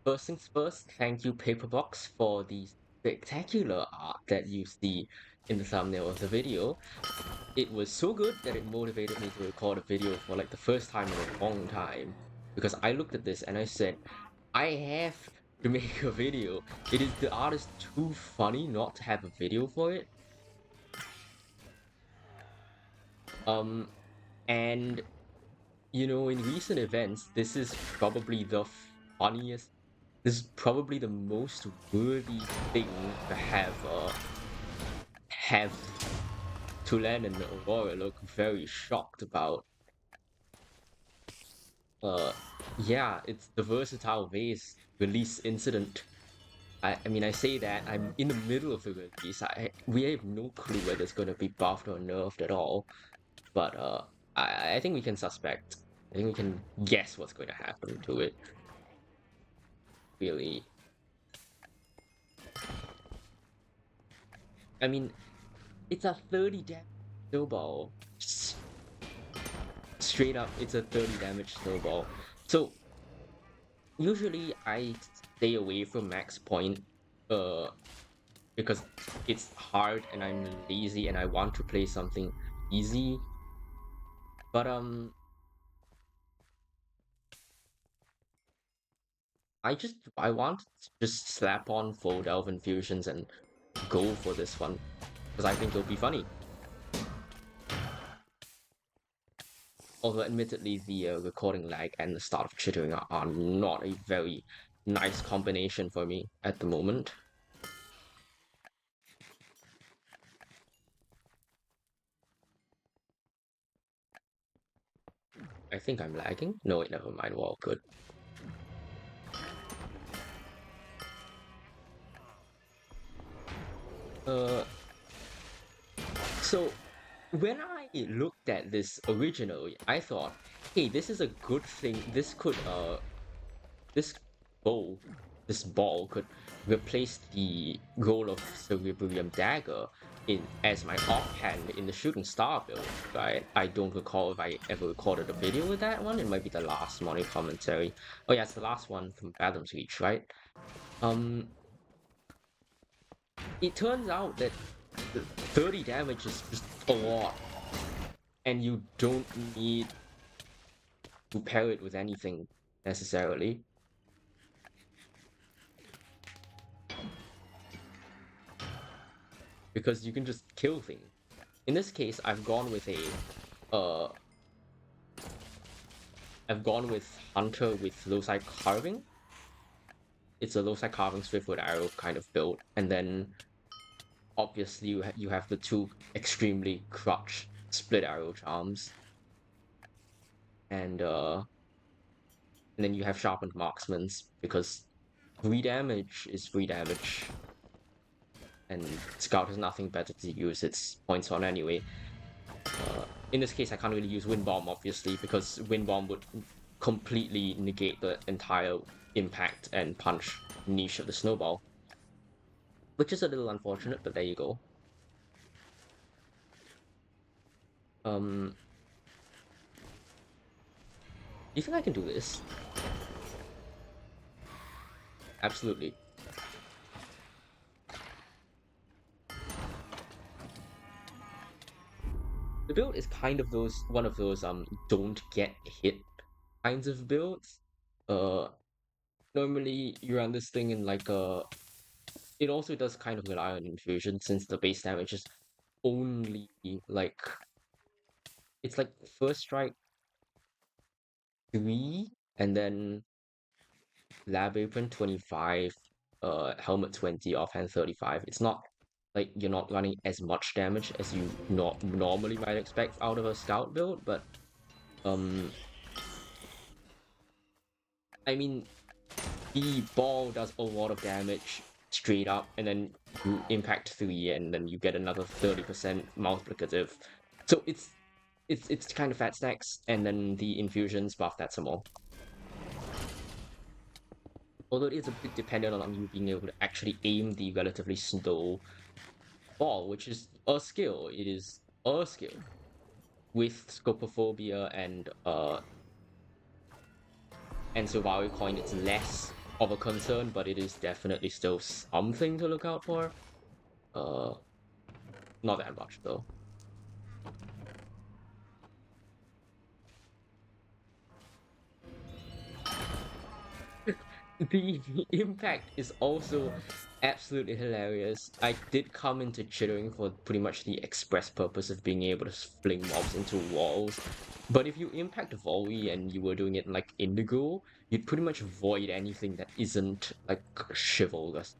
First things first, thank you, Paperbox, for the spectacular art that you see in the thumbnail of the video. It was so good that it motivated me to record a video for like the first time in a long time. Because I looked at this and I said, I have to make a video. The art is too funny not to have a video for it. Um, and in recent events, this is probably the funniest. This is probably the most worthy thing to have Tuulen and Aurora look very shocked about. Uh, yeah, it's the versatile vase release incident. I mean, I say that I'm in the middle of the release. We have no clue whether it's gonna be buffed or nerfed at all. But I think we can suspect. I think we can guess what's going to happen to it. Really, I mean, it's a 30 damage snowball. Straight up, it's a 30 damage snowball. So usually I stay away from max point, uh, because it's hard and I'm lazy and I want to play something easy. But I want to just slap on full delve infusions and go for this one because I think it'll be funny. Although admittedly the recording lag and the start of chittering are not a very nice combination for me at the moment. I think I'm lagging. No, wait, never mind. Well, good. Uh, so when I looked at this originally, I thought, hey, this is a good thing. This bow, this ball could replace the role of Cerebrium Dagger as my offhand in the Shooting Star build, right? I don't recall if I ever recorded a video with that one. It might be the last Monucommentary. Oh yeah, it's the last one from Fathom's Reach, right? It turns out that the 30 damage is just a lot, and you don't need to pair it with anything necessarily. Because you can just kill things. In this case, I've gone with Hunter with low side carving. It's a low side carving Swiftwood arrow kind of build, and then obviously you have the two extremely crutch split arrow charms, and then you have sharpened marksmans because free damage is free damage, and Scout has nothing better to use its points on anyway. In this case, I can't really use Wind Bomb, obviously, because Wind Bomb would completely negate the entire impact and punch niche of the snowball. Which is a little unfortunate, but there you go. Do you think I can do this? Absolutely. The build is kind of one of those don't get hit kinds of builds. Normally you run this thing in like it also does kind of rely on infusion since the base damage is only like it's like first strike 3 and then lab apron 25, helmet 20, offhand 35. It's not like you're not running as much damage as you normally might expect out of a scout build, but I mean the ball does a lot of damage straight up, and then you impact 3 and then you get another 30% multiplicative. So it's kind of fat stacks, and then the infusions buff that some more. Although it is a bit dependent on you being able to actually aim the relatively slow ball, which is a skill. It is a skill. With Scopophobia and Survival Coin, it's less of a concern, but it is definitely still something to look out for. Not that much though. The impact is also absolutely hilarious. I did come into Chittering for pretty much the express purpose of being able to fling mobs into walls. But if you impact Volley and you were doing it like Indigo, you'd pretty much void anything that isn't like chivalrous.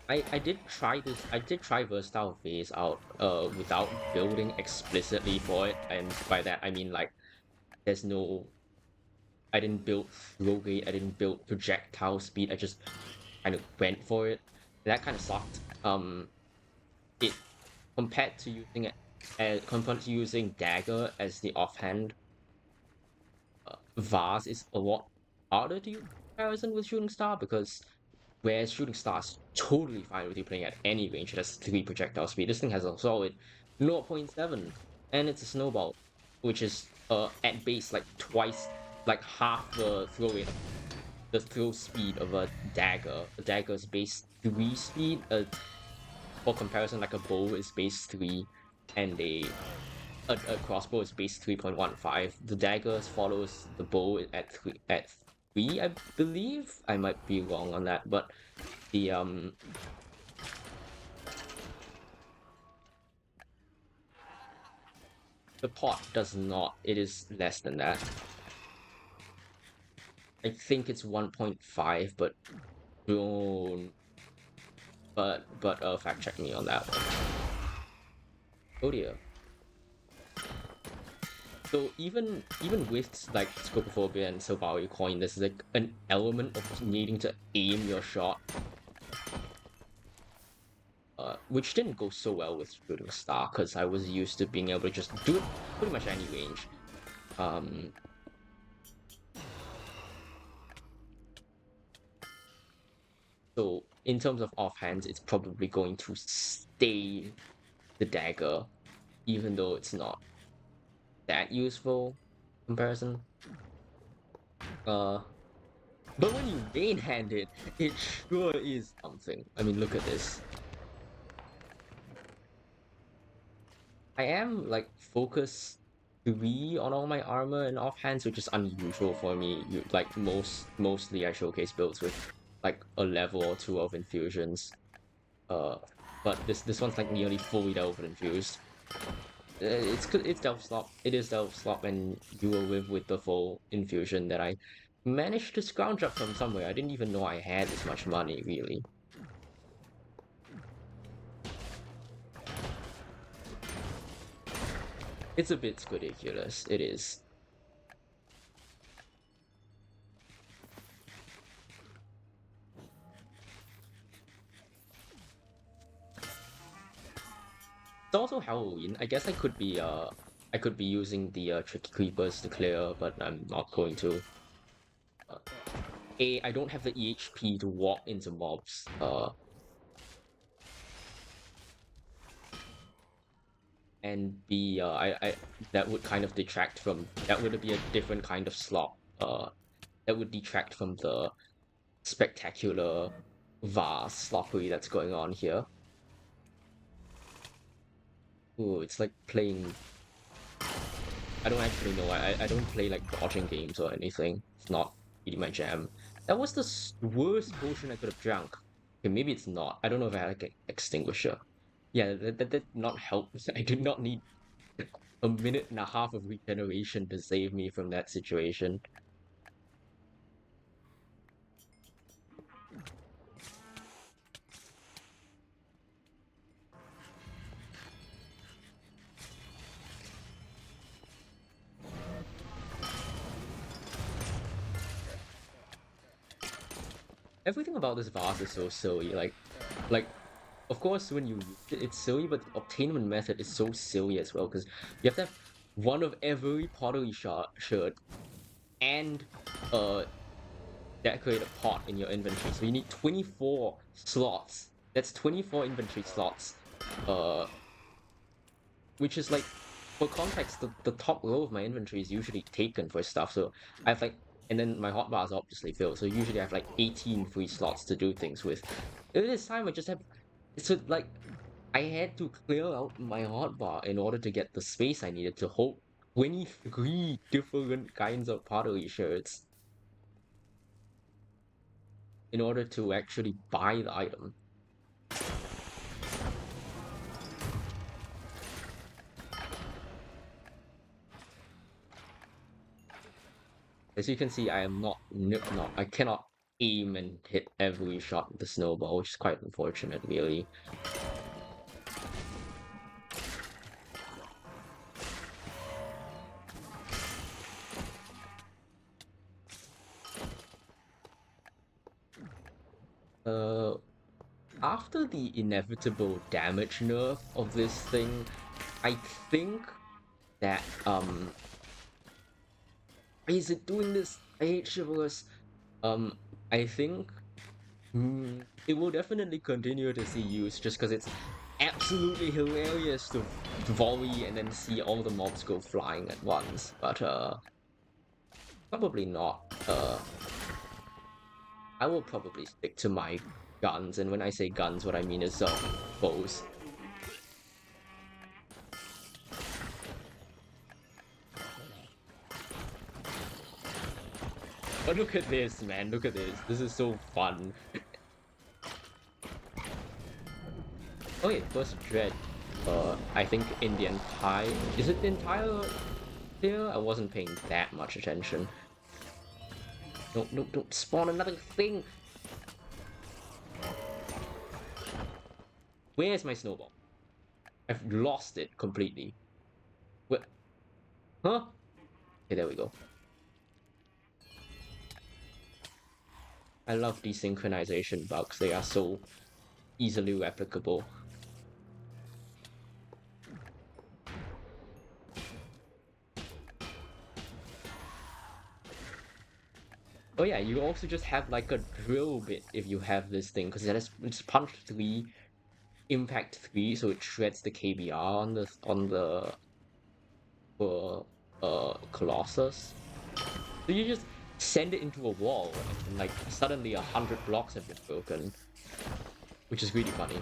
I did try this. I did try Versatile Phase out without building explicitly for it, and by that I mean like there's no. I didn't build throw rate. I didn't build projectile speed. I just kind of went for it. That kind of sucked. It compared to using it, compared to using dagger as the offhand, Vase is a lot harder to use in comparison with Shooting Star because whereas Shooting Star is totally fine with you playing at any range, it has 3 projectile speed. This thing has a solid 0.7, and it's a snowball, which is at base like twice, like half the throw rate, the throw speed of a dagger. A dagger is base 3 speed. For comparison, like a bow is base 3, and a crossbow is base 3.15. The daggers follows the bow at 3, I believe. I might be wrong on that, but the the pot does not. It is less than that. I think it's 1.5, but don't. But fact check me on that one. Oh dear. So even with like Scopophobia and Silvari Coin, there's like an element of needing to aim your shot. Which didn't go so well with Shooting Star because I was used to being able to just do it pretty much any range. So in terms of offhands, it's probably going to stay the dagger, even though it's not that useful comparison. But when you main hand it, it sure is something. I mean, look at this. I am like focus 3 on all my armor and offhands, which is unusual for me. Like mostly I showcase builds with like a level or 2 of infusions. But this one's like nearly fully delve infused. It's delve slop. It is delve slop, and you will live with the full infusion that I managed to scrounge up from somewhere. I didn't even know I had this much money, really. It's a bit ridiculous. It is. It's also Halloween. I guess I could be using the tricky creepers to clear, but I'm not going to. I don't have the EHP to walk into mobs. And B, I that would kind of detract from that would be a different kind of slot. That would detract from the spectacular vast sloppery that's going on here. Ooh, it's like playing. I don't actually know. I don't play like dodging games or anything. It's not really my jam. That was the worst potion I could have drunk. Okay, maybe it's not. I don't know if I had like an extinguisher. Yeah, that did not help. I did not need a minute and a half of regeneration to save me from that situation. Everything about this vase is so silly. Like, of course, when you use it, it's silly, but the obtainment method is so silly as well because you have to have one of every pottery shirt and decorate a pot in your inventory. So you need 24 slots. That's 24 inventory slots. which is like, for context, the top row of my inventory is usually taken for stuff. So I have like, and then my hotbar is obviously filled. So usually I have like 18 free slots to do things with. At this time, I just have, so like, I had to clear out my hotbar in order to get the space I needed to hold 23 different kinds of pottery sherds in order to actually buy the item. As you can see, I am not, I cannot aim and hit every shot with the snowball, which is quite unfortunate, really. Uh, After the inevitable damage nerf of this thing, I think that, is it doing this? I hate chivalrous. I think it will definitely continue to see use just because it's absolutely hilarious to volley and then see all the mobs go flying at once. But probably not. I will probably stick to my guns, and when I say guns, what I mean is bows. But look at this, man! Look at this. This is so fun. Okay, first dread. I think in the entire... Is it the entire tier? I wasn't paying that much attention. No, no, don't spawn another thing! Where's my snowball? I've lost it completely. What? Huh? Okay, there we go. I love these synchronization bugs. They are so easily replicable. Oh yeah, you also just have like a drill bit if you have this thing, because it's punch 3, impact 3, so it shreds the KBR on the Colossus. So you just send it into a wall, and like suddenly 100 blocks have been broken, which is really funny.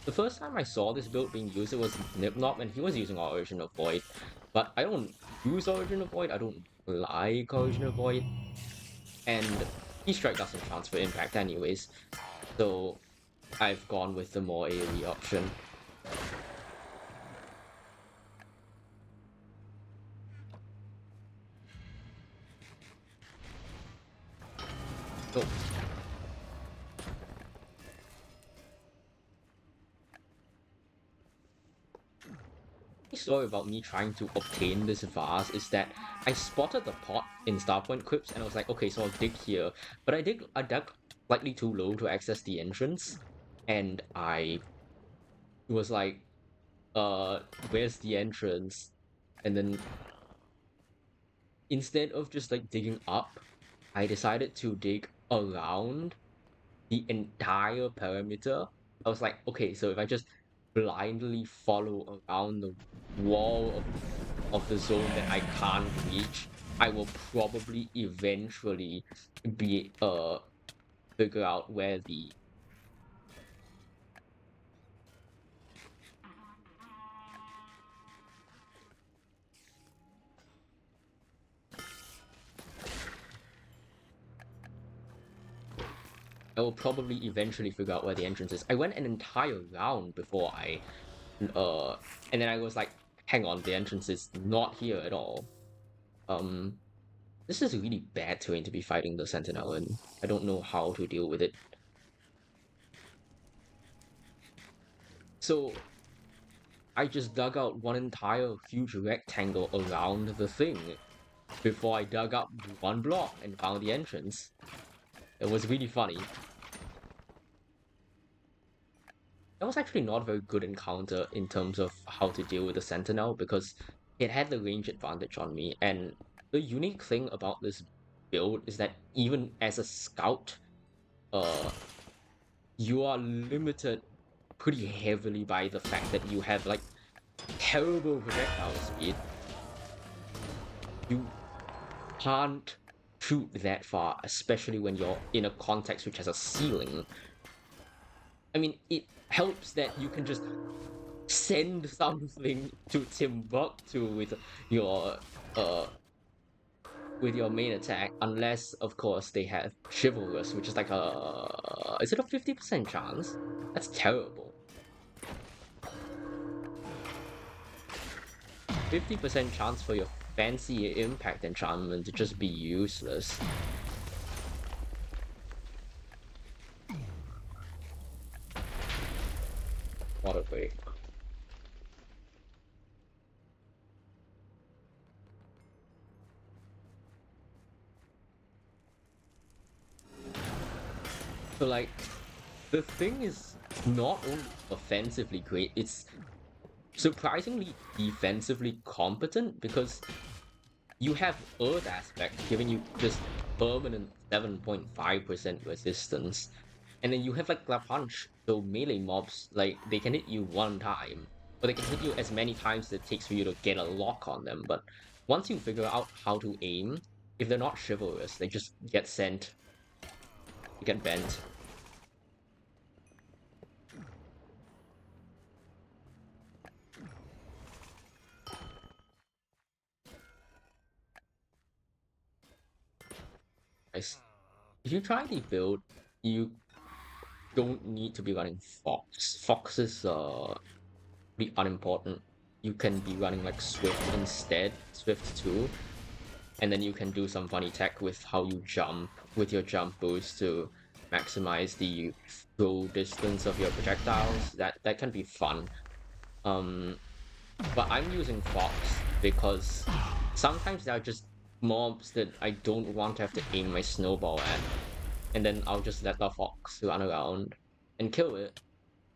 The first time I saw this build being used, it was Nipnop, and he was using Origin of Void. But I don't use Origin of Void, I don't like Origin of Void. And E-Strike doesn't transfer impact anyways. So I've gone with the more AoE option. Oh. The story about me trying to obtain this vase is that I spotted the pot in Starpoint Crypts and I was like, okay, so I'll dig here. But I dug slightly too low to access the entrance, and I was like, where's the entrance? And then instead of just like digging up, I decided to dig around the entire perimeter. I was like, okay, so if I just blindly follow around the wall of the zone that I can't reach, I will probably eventually be figure out where the entrance is. I went an entire round before and then I was like, hang on, the entrance is not here at all. This is really bad terrain to be fighting the Sentinel in. I don't know how to deal with it. So I just dug out one entire huge rectangle around the thing before I dug up one block and found the entrance. It was really funny. That was actually not a very good encounter in terms of how to deal with the Sentinel because it had the range advantage on me. And the unique thing about this build is that even as a scout, uh, you are limited pretty heavily by the fact that you have like terrible projectile speed. You can't shoot that far, especially when you're in a context which has a ceiling. I mean, it helps that you can just send something to Timbuktu your uh with your main attack, unless of course they have chivalrous, which is like a is it a 50% chance? That's terrible. 50% chance for your fancy impact enchantment to just be useless. What a break. So like the thing is not only offensively great, it's surprisingly defensively competent because you have Earth aspect giving you just permanent 7.5% resistance. And then you have like La Punch, so melee mobs, like they can hit you one time, or they can hit you as many times as it takes for you to get a lock on them. But once you figure out how to aim, if they're not chivalrous, they just get sent, they get bent. Nice. If you try the build, you don't need to be running Fox. Fox is be unimportant. You can be running like Swift instead, Swift 2, and then you can do some funny tech with how you jump with your jump boost to maximize the throw distance of your projectiles. That can be fun. Um, but I'm using Fox because sometimes there are just mobs that I don't want to have to aim my snowball at, and then I'll just let the Fox run around and kill it,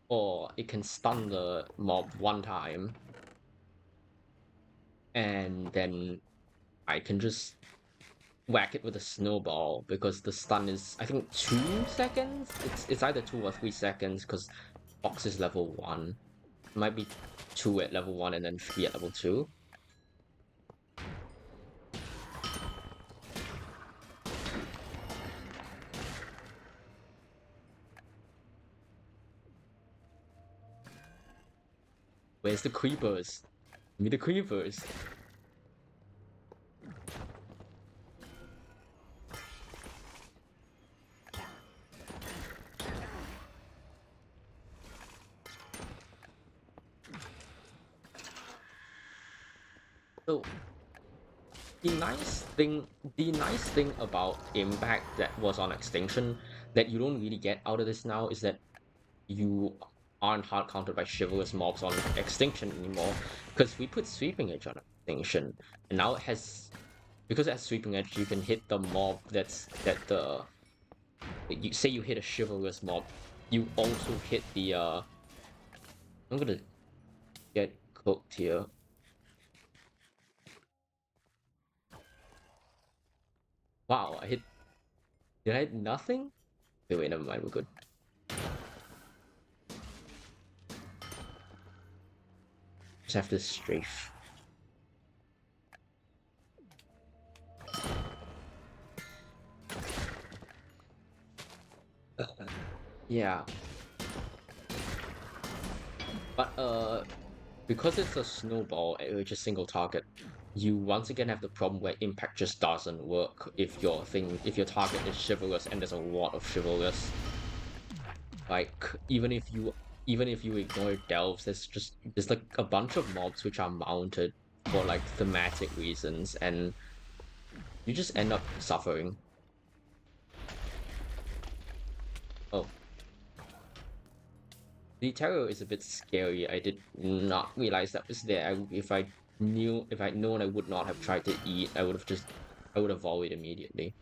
or it can stun the mob one time, and then I can just whack it with a snowball because the stun is I think 2 seconds. It's either 2 or 3 seconds because Fox is level 1. It might be 2 at level 1 and then 3 at level 2. Where's the creepers? Give me the creepers. So the nice thing about Impact that was on Extinction that you don't really get out of this now is that you aren't hard countered by chivalrous mobs on Extinction anymore because we put Sweeping Edge on Extinction, and now it has because it has Sweeping Edge, you can hit the mob that the you say you hit a chivalrous mob, you also hit the I'm gonna get cooked here. Wow, did I hit nothing? Wait, never mind, we're good. Just have to strafe. Yeah. But because it's a snowball which is single target, you once again have the problem where impact just doesn't work if your target is chivalrous and there's a lot of chivalrous. Like even if you ignore delves, there's like a bunch of mobs which are mounted for like thematic reasons, and you just end up suffering. Oh, the terror is a bit scary. I did not realize that was there. If I'd known, I would not have tried to eat. I would have volleyed immediately.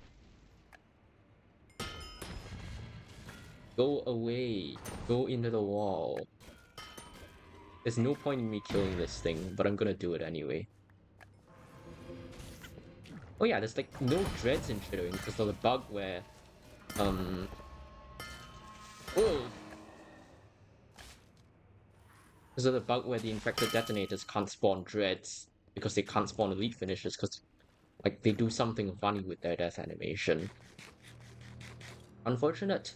Go away. Go into the wall. There's no point in me killing this thing, but I'm gonna do it anyway. Oh yeah, there's like no dreads in Chittering because of the bug where Whoa! Is it a bug where the infected detonators can't spawn dreads because they can't spawn elite finishers because like they do something funny with their death animation? Unfortunate.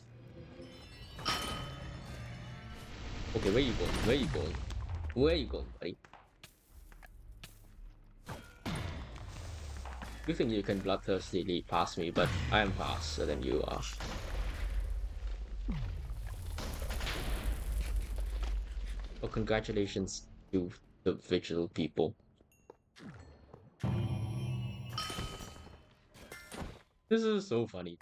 Okay, where you going? Where you going? Where you going, buddy? You think you can bloodthirstily pass me, but I am faster than you are. Well, congratulations to the Vigil people. This is so funny.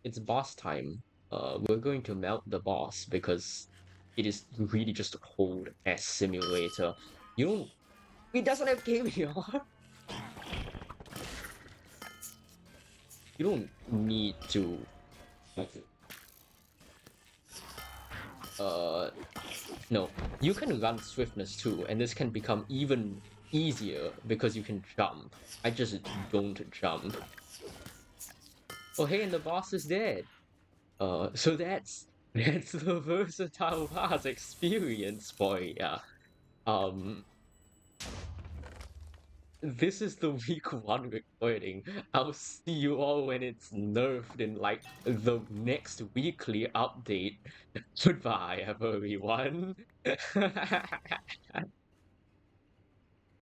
It's boss time. We're going to melt the boss because it is really just a cold ass simulator. You don't. It doesn't have KBR. You don't need to. Like, no. You can run Swiftness too, and this can become even easier because you can jump. I just don't jump. Oh hey, and the boss is dead. So that's the versatile pass experience for ya. Um, this is the week 1 recording. I'll see you all when it's nerfed in like the next weekly update. Goodbye, everyone.